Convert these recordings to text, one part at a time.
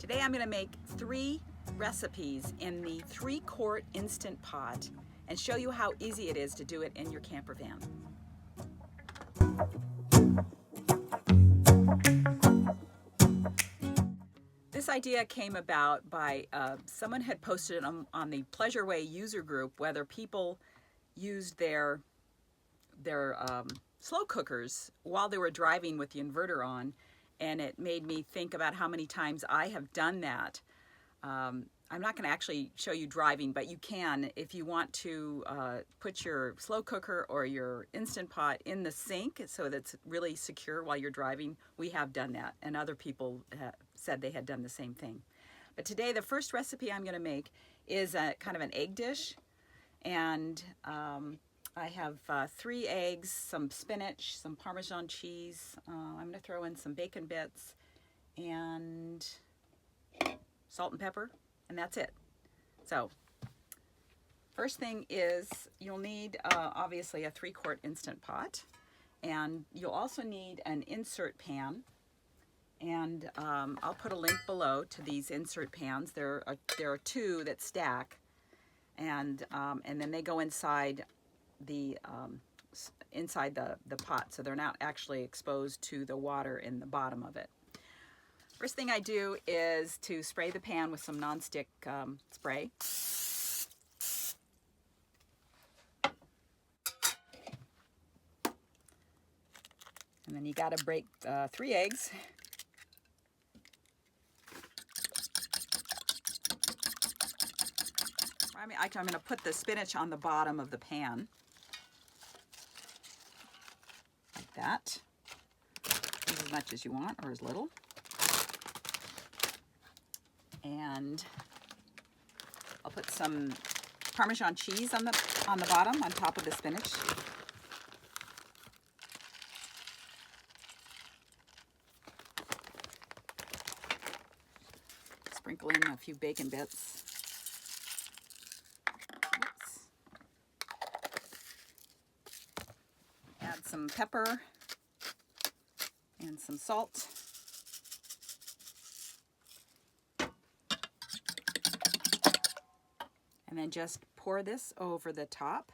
Today I'm going to make 3 recipes in the 3-quart Instant Pot and show you how easy it is to do it in your camper van. This idea came about by someone had posted on the Pleasure Way user group whether people used their slow cookers while they were driving with the inverter on, and it made me think about how many times I have done that. I'm not going to actually show you driving, but you can if you want to put your slow cooker or your Instant Pot in the sink so that's really secure while you're driving. We have done that, and other people said they had done the same thing. But today the first recipe I'm going to make is a kind of an egg dish, and I have 3 eggs, some spinach, some Parmesan cheese. I'm going to throw in some bacon bits and salt and pepper, and that's it. So first thing is you'll need obviously a 3-quart Instant Pot, and you'll also need an insert pan, and I'll put a link below to these insert pans. There are 2 that stack, and then they go inside the pot, so they're not actually exposed to the water in the bottom of it. First thing I do is to spray the pan with some nonstick spray. And then you got to break 3 eggs. I'm going to put the spinach on the bottom of the pan. Like that. As much as you want, or as little. And I'll put some Parmesan cheese on the bottom, on top of the spinach. Sprinkle in a few bacon bits. Oops. Add some pepper and some salt. And then just pour this over the top.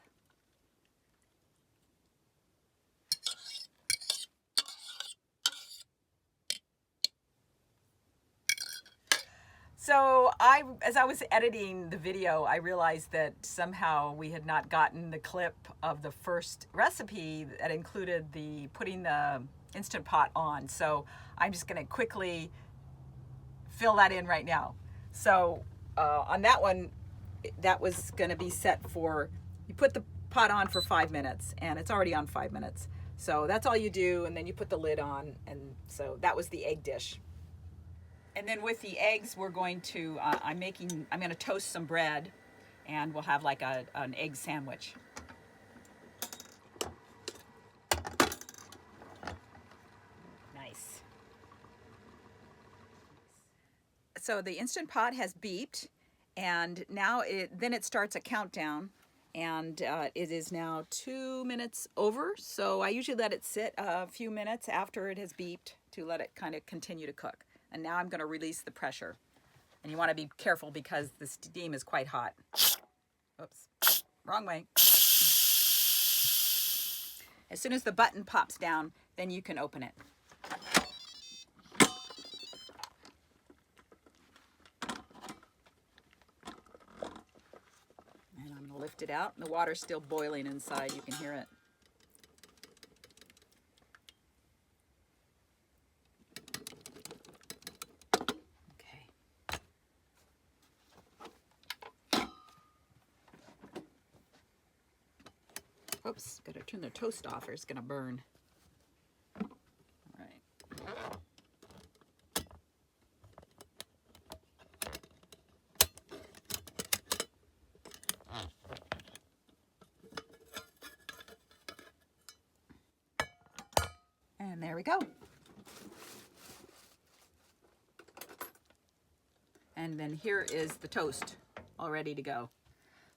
So as I was editing the video, I realized that somehow we had not gotten the clip of the first recipe that included putting the Instant Pot on. So I'm just going to quickly fill that in right now. So on that one, that was going to be set for, you put the pot on for 5 minutes, and it's already on 5 minutes. So that's all you do, and then you put the lid on, and so that was the egg dish. And then with the eggs, we're going to, I'm going to toast some bread, and we'll have like an egg sandwich. Nice. So the Instant Pot has beeped. And now then it starts a countdown, and it is now 2 minutes over. So I usually let it sit a few minutes after it has beeped to let it kind of continue to cook. And now I'm going to release the pressure. And you want to be careful because the steam is quite hot. Oops, wrong way. As soon as the button pops down, then you can open it. Lift it out, and the water's still boiling inside. You can hear it. Okay. Oops, gotta turn the toast off or it's gonna burn. All right. And there we go. And then here is the toast all ready to go.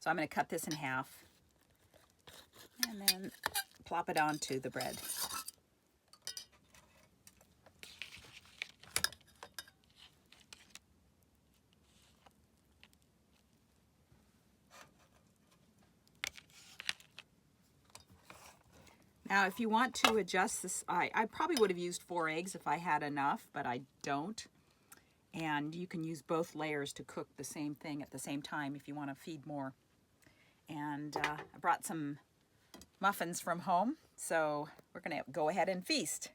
So I'm going to cut this in half and then plop it onto the bread. Now, if you want to adjust this, I probably would have used 4 eggs if I had enough, but I don't. And you can use both layers to cook the same thing at the same time if you want to feed more. And I brought some muffins from home, so we're going to go ahead and feast.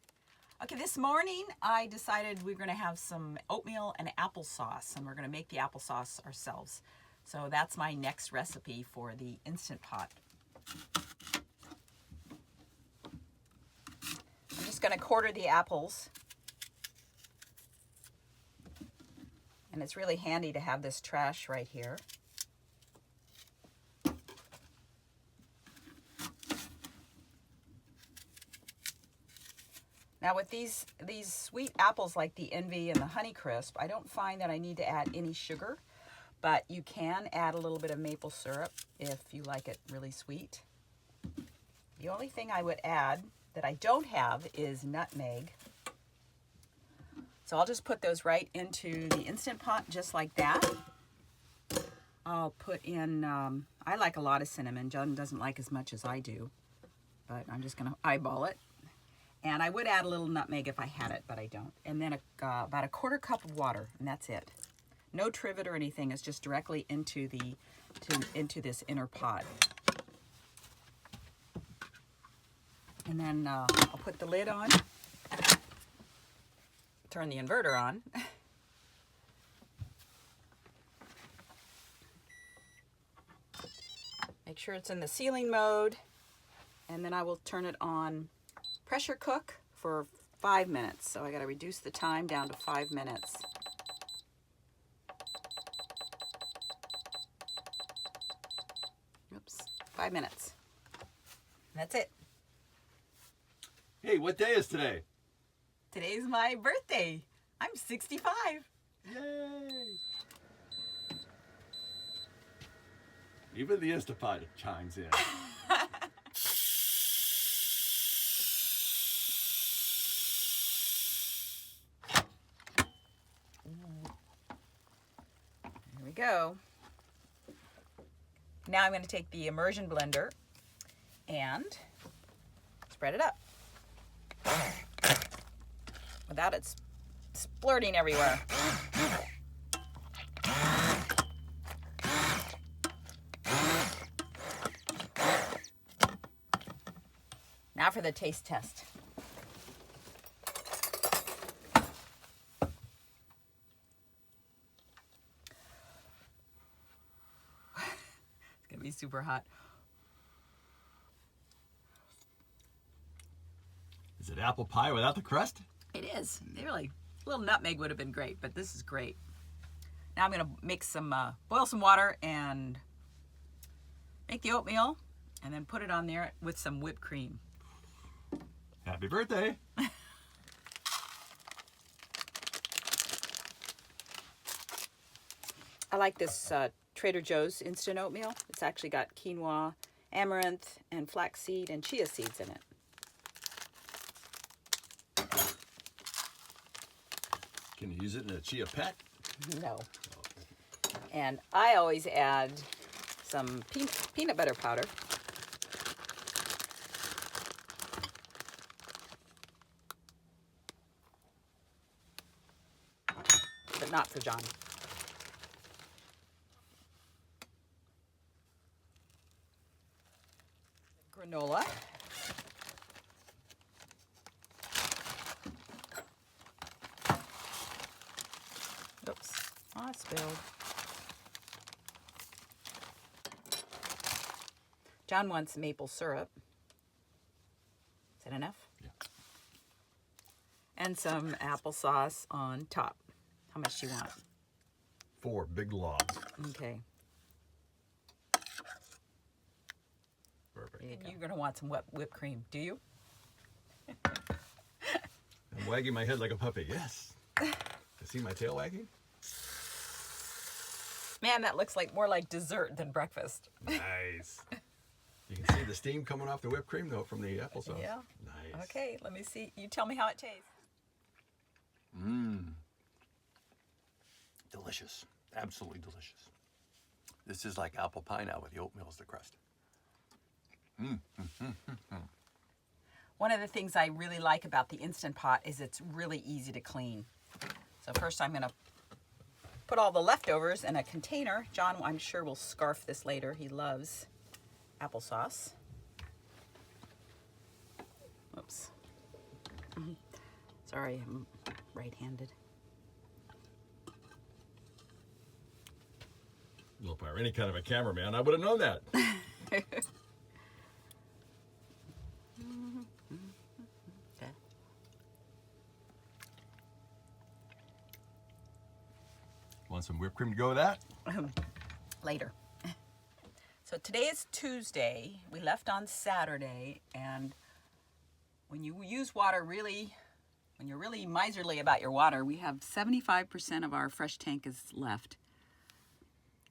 Okay, this morning I decided we're going to have some oatmeal and applesauce, and we're going to make the applesauce ourselves. So that's my next recipe for the Instant Pot. I'm just going to quarter the apples. And it's really handy to have this trash right here. Now with these sweet apples like the Envy and the Honeycrisp, I don't find that I need to add any sugar, but you can add a little bit of maple syrup if you like it really sweet. The only thing I would add that I don't have is nutmeg. So I'll just put those right into the Instant Pot just like that. I'll put in, I like a lot of cinnamon. John doesn't like as much as I do, but I'm just going to eyeball it. And I would add a little nutmeg if I had it, but I don't. And then about a 1/4 cup of water, and that's it. No trivet or anything. It's just directly into into this inner pot. And then I'll put the lid on. Turn the inverter on. Make sure it's in the sealing mode, and then I will turn it on pressure cook for 5 minutes. So I got to reduce the time down to 5 minutes. Oops, 5 minutes. That's it. Hey, what day is today? Today's my birthday. I'm 65. Yay! Even the Instapot chimes in. There we go. Now I'm going to take the immersion blender and spread it up without it splurting everywhere. Now for the taste test. It's gonna be super hot. Is it apple pie without the crust? It is. Really, a little nutmeg would have been great, but this is great. Now I'm gonna make some, boil some water and make the oatmeal, and then put it on there with some whipped cream. Happy birthday! I like this Trader Joe's instant oatmeal. It's actually got quinoa, amaranth, and flaxseed and chia seeds in it. Can you use it in a chia pet? No. And I always add some peanut butter powder. But not for John. Granola. Oops. Oh, I spilled. John wants maple syrup. Is that enough? Yeah. And some applesauce on top. How much do you want? 4 big logs. Okay. Perfect. You're going to want some whipped cream, do you? I'm wagging my head like a puppy. Yes. You see my tail wagging? Man, that looks like more like dessert than breakfast. Nice. You can see the steam coming off the whipped cream, though, from the applesauce. Yeah. Nice. Okay, let me see. You tell me how it tastes. Mmm. Delicious. Absolutely delicious. This is like apple pie now with the oatmeal as the crust. One of the things I really like about the Instant Pot is it's really easy to clean. So first I'm going to put all the leftovers in a container. John, I'm sure, will scarf this later. He loves applesauce. Oops. Sorry, I'm right-handed. Well, if I were any kind of a cameraman, I would have known that. Okay. Want some whipped cream to go with that? Later. So today is Tuesday. We left on Saturday, and when you use water really, when you're really miserly about your water, we have 75% of our fresh tank is left.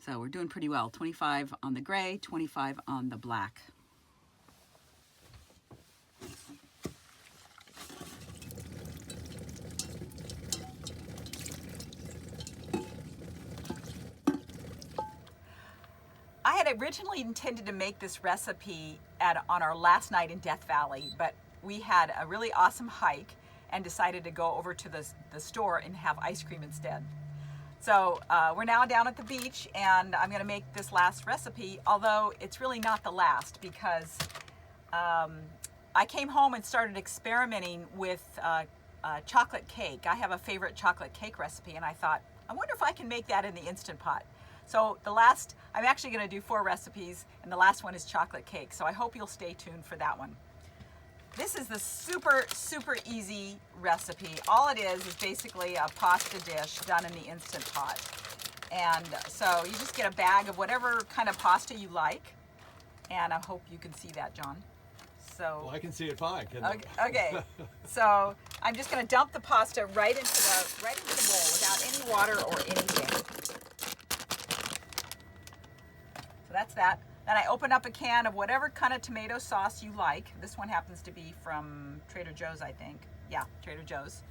So we're doing pretty well. 25 on the gray, 25 on the black. I had originally intended to make this recipe on our last night in Death Valley, but we had a really awesome hike and decided to go over to the store and have ice cream instead. So we're now down at the beach, and I'm going to make this last recipe, although it's really not the last, because I came home and started experimenting with chocolate cake. I have a favorite chocolate cake recipe, and I thought, I wonder if I can make that in the Instant Pot. So I'm actually going to do 4 recipes, and the last one is chocolate cake. So I hope you'll stay tuned for that one. This is the super, super easy recipe. All it is basically a pasta dish done in the Instant Pot. And so you just get a bag of whatever kind of pasta you like. And I hope you can see that, John. So, Well, I can see it fine. Okay. So I'm just going to dump the pasta right into the bowl without any water or anything. So that's that. Then I open up a can of whatever kind of tomato sauce you like. This one happens to be from Trader Joe's, I think. Yeah, Trader Joe's.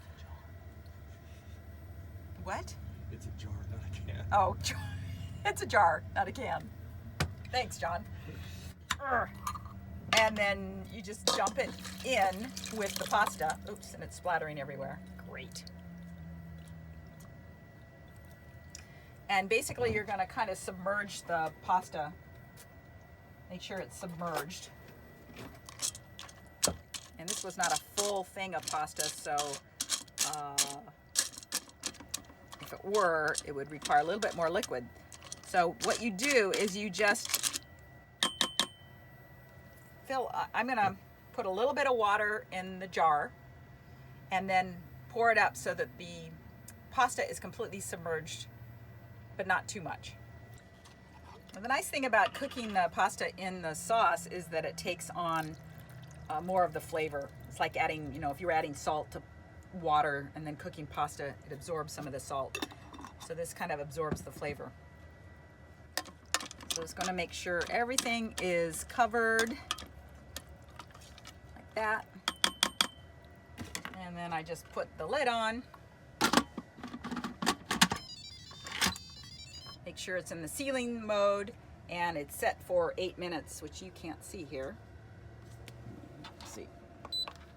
What? It's a jar, not a can. Oh, it's a jar, not a can. Thanks, John. And then you just dump it in with the pasta. Oops, and it's splattering everywhere. Great. And basically you're going to kind of submerge the pasta. Make sure it's submerged. And this was not a full thing of pasta, so if it were, it would require a little bit more liquid. So what you do is you just I'm going to put a little bit of water in the jar and then pour it up so that the pasta is completely submerged, but not too much. And the nice thing about cooking the pasta in the sauce is that it takes on more of the flavor. It's like adding, if you're adding salt to water and then cooking pasta, it absorbs some of the salt. So this kind of absorbs the flavor. So it's going to make sure everything is covered like that. And then I just put the lid on. Make sure it's in the sealing mode, and it's set for 8 minutes, which you can't see here. Let's see.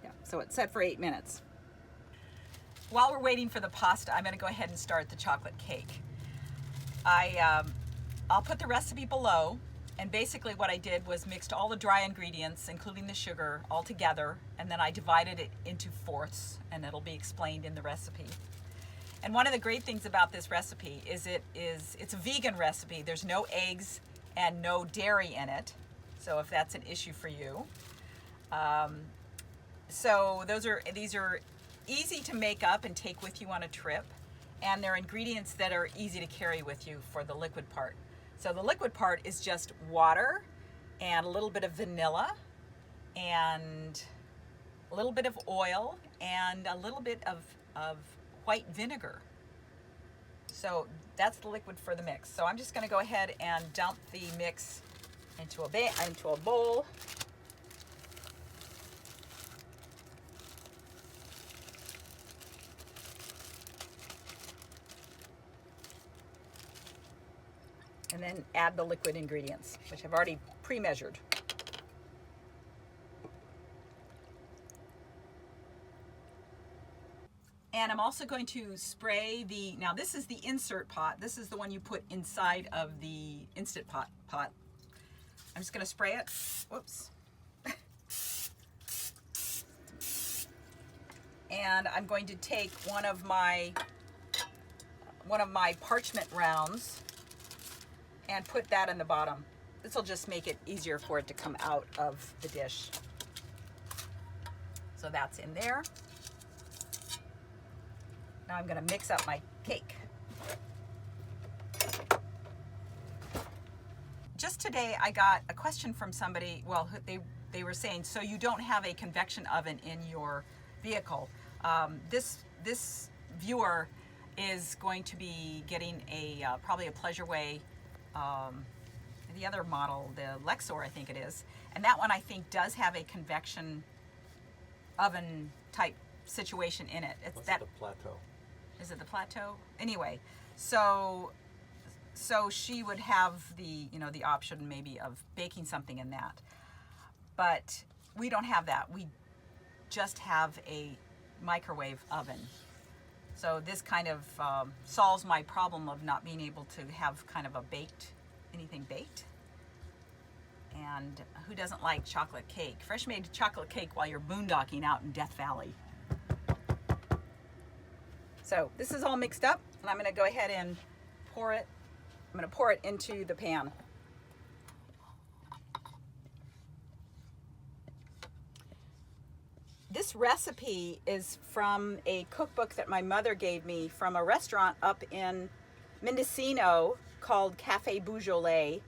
Yeah, so it's set for 8 minutes. While we're waiting for the pasta, I'm going to go ahead and start the chocolate cake. I'll put the recipe below, and basically what I did was mixed all the dry ingredients, including the sugar, all together, and then I divided it into fourths, and it'll be explained in the recipe. And one of the great things about this recipe is it's a vegan recipe. There's no eggs and no dairy in it, so if that's an issue for you. So these are easy to make up and take with you on a trip, and they're ingredients that are easy to carry with you for the liquid part. So the liquid part is just water and a little bit of vanilla and a little bit of oil and a little bit of white vinegar. So that's the liquid for the mix. So I'm just going to go ahead and dump the mix into a bowl. And then add the liquid ingredients, which I've already pre-measured. And I'm also going to spray the, now this is the insert pot. This is the one you put inside of the Instant Pot. I'm just going to spray it. Whoops. And I'm going to take one of my parchment rounds and put that in the bottom. This will just make it easier for it to come out of the dish. So that's in there. Now I'm going to mix up my cake. Just today I got a question from somebody, well, they were saying, so you don't have a convection oven in your vehicle. This viewer is going to be getting probably a Pleasure Way, the other model, the Lexor I think it is, and that one I think does have a convection oven type situation in it. It's that the Plateau. Is it the Plateau? Anyway, so she would have the the option maybe of baking something in that, but we don't have that. We just have a microwave oven. So this kind of solves my problem of not being able to have kind of anything baked. And who doesn't like chocolate cake? Fresh made chocolate cake while you're boondocking out in Death Valley. So this is all mixed up, and I'm going to go ahead and pour it. I'm going to pour it into the pan. This recipe is from a cookbook that my mother gave me from a restaurant up in Mendocino called Café Beaujolais,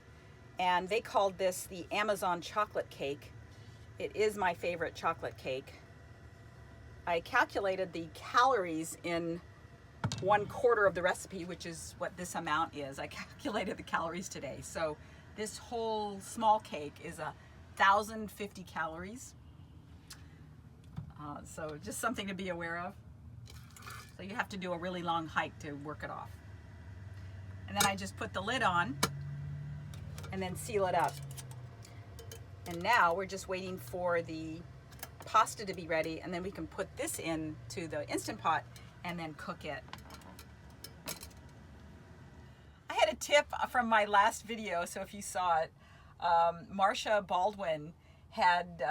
and they called this the Amazon chocolate cake. It is my favorite chocolate cake. I calculated the calories in 1/4 of the recipe, which is what this amount is. I calculated the calories today. So this whole small cake is 1,050 calories. So just something to be aware of. So you have to do a really long hike to work it off. And then I just put the lid on and then seal it up. And now we're just waiting for the pasta to be ready, and then we can put this into the Instant Pot and then cook it. I had a tip from my last video, so if you saw it, Marcia Baldwin had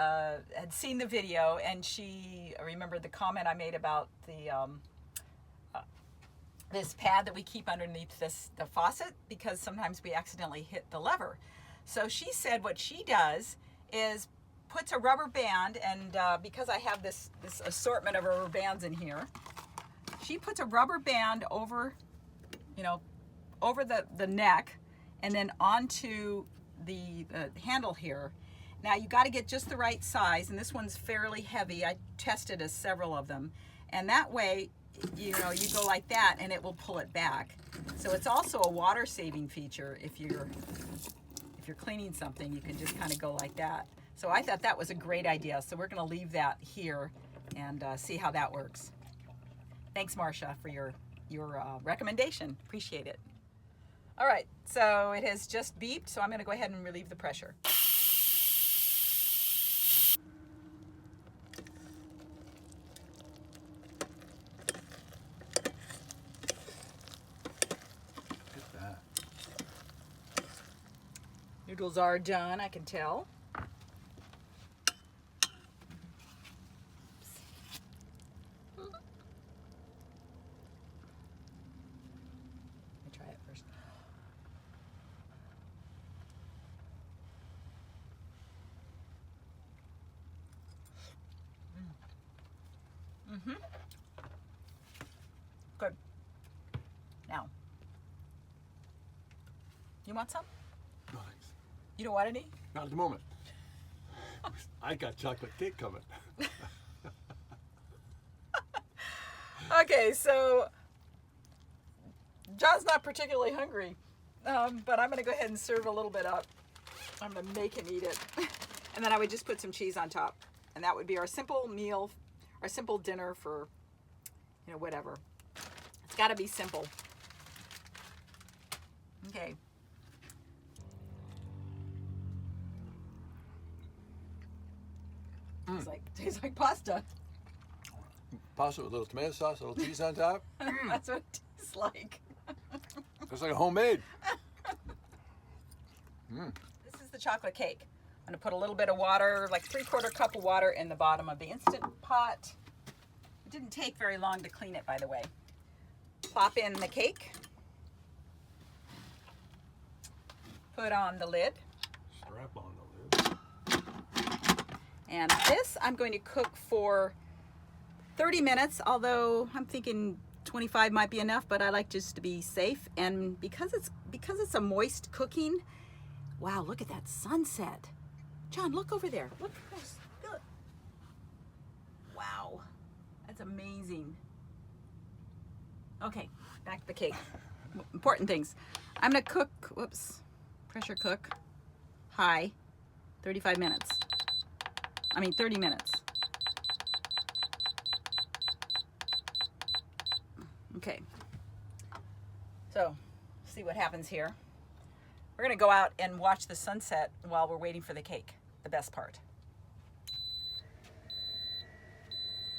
seen the video, and she remembered the comment I made about the this pad that we keep underneath the faucet, because sometimes we accidentally hit the lever. So she said what she does is puts a rubber band, and because I have this assortment of rubber bands in here, she puts a rubber band over, over the neck, and then onto the handle here. Now you got to get just the right size, and this one's fairly heavy. I tested several of them, and that way, you go like that, and it will pull it back. So it's also a water saving feature. If you're cleaning something, you can just kind of go like that. So I thought that was a great idea. So we're going to leave that here and see how that works. Thanks, Marcia, for your recommendation. Appreciate it. All right, so it has just beeped, so I'm going to go ahead and relieve the pressure. Noodles are done, I can tell. Let me try it first. Mm-hmm. Good. Now, you want some? No, thanks. You don't want any? Not at the moment. I got chocolate cake coming. Okay, so John's not particularly hungry, but I'm going to go ahead and serve a little bit up. I'm going to make him eat it. And then I would just put some cheese on top. And that would be our simple meal, our simple dinner for, whatever. It's got to be simple. Okay. Tastes like pasta. pasta with a little tomato sauce, a little cheese on top. That's what it tastes like. It's like a homemade. This is the chocolate cake. I'm gonna put a little bit of water, like 3/4 cup of water in the bottom of the Instant Pot. It didn't take very long to clean it, by the way. Plop in the cake. Put on the lid. Strap on the lid. And this I'm going to cook for 30 minutes, although I'm thinking 25 might be enough, but I like just to be safe. And because it's a moist cooking, wow, look at that sunset. John, look over there. Look. Wow. That's amazing. Okay, back to the cake. Important things. I'm gonna cook, pressure cook, high, 30 minutes. Okay, so see what happens here. We're gonna go out and watch the sunset while we're waiting for the cake, the best part.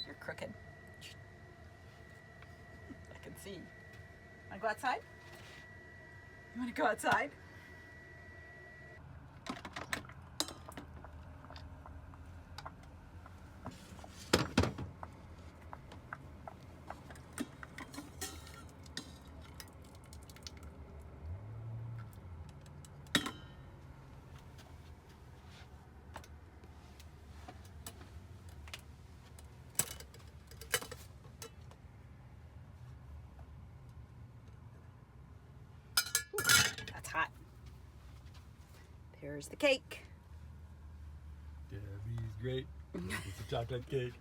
You're crooked. I can see. Wanna go outside? You wanna go outside? That's hot. There's the cake. Debbie's great. It's a chocolate cake.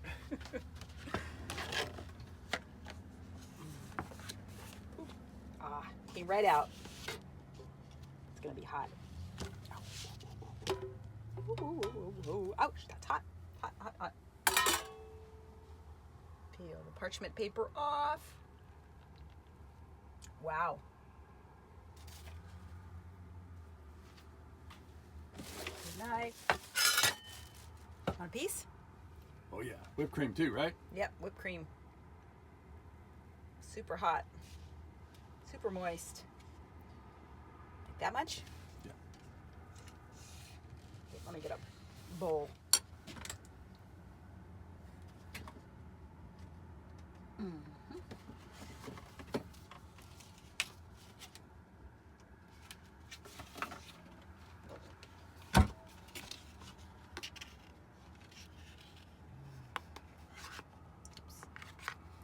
Came right out. It's gonna be hot. Ooh, ouch, that's hot. Hot. Peel the parchment paper off. Wow. Good night. Want a piece? Oh yeah, whipped cream too, right? Yep, whipped cream. Super hot. Super moist. Like that much? Yeah. Okay, let me get a bowl.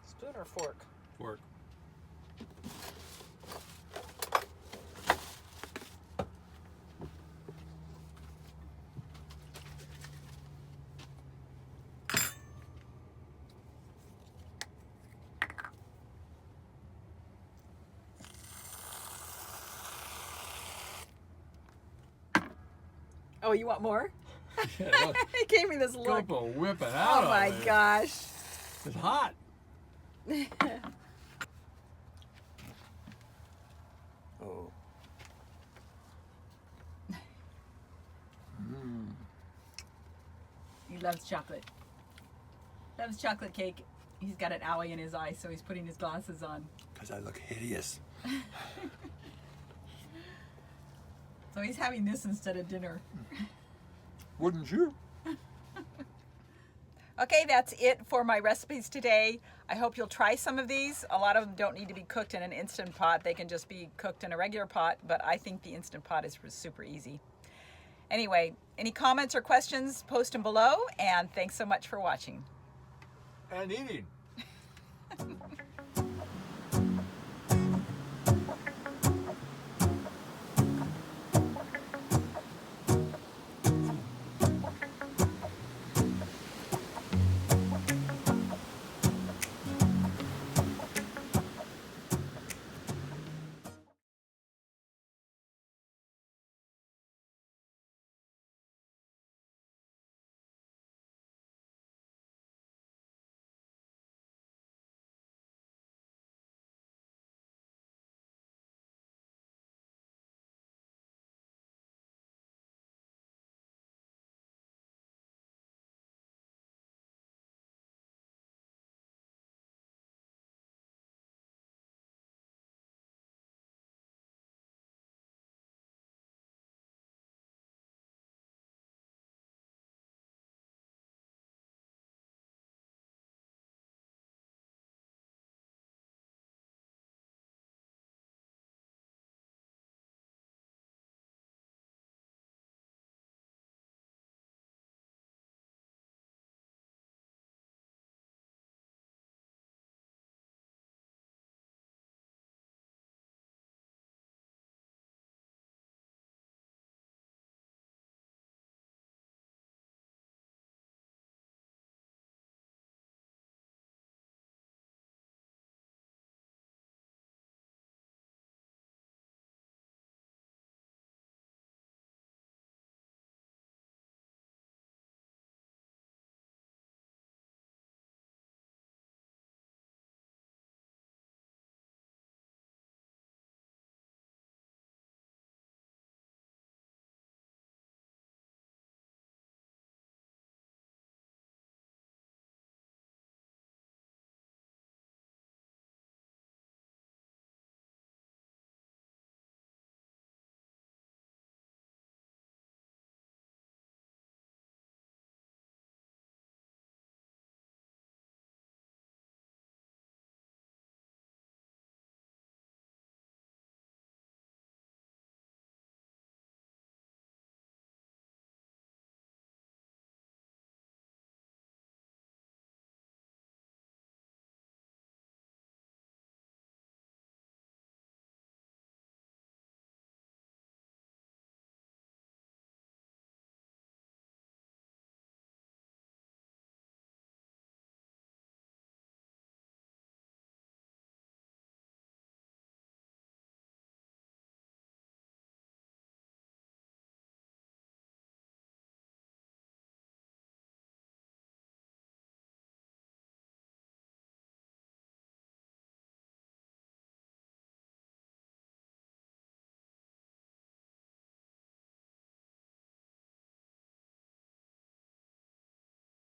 Spoon or fork? Fork. Oh, you want more? Yeah, look. He gave me this look. Go whip it out. Oh my gosh. It's hot. Oh. He loves chocolate. Loves chocolate cake. He's got an owie in his eye, so he's putting his glasses on. Because I look hideous. So he's having this instead of dinner. Wouldn't you? Okay, that's it for my recipes today. I hope you'll try some of these. A lot of them don't need to be cooked in an Instant Pot. They can just be cooked in a regular pot, but I think the Instant Pot is super easy. Anyway, any comments or questions, post them below, and thanks so much for watching. And eating.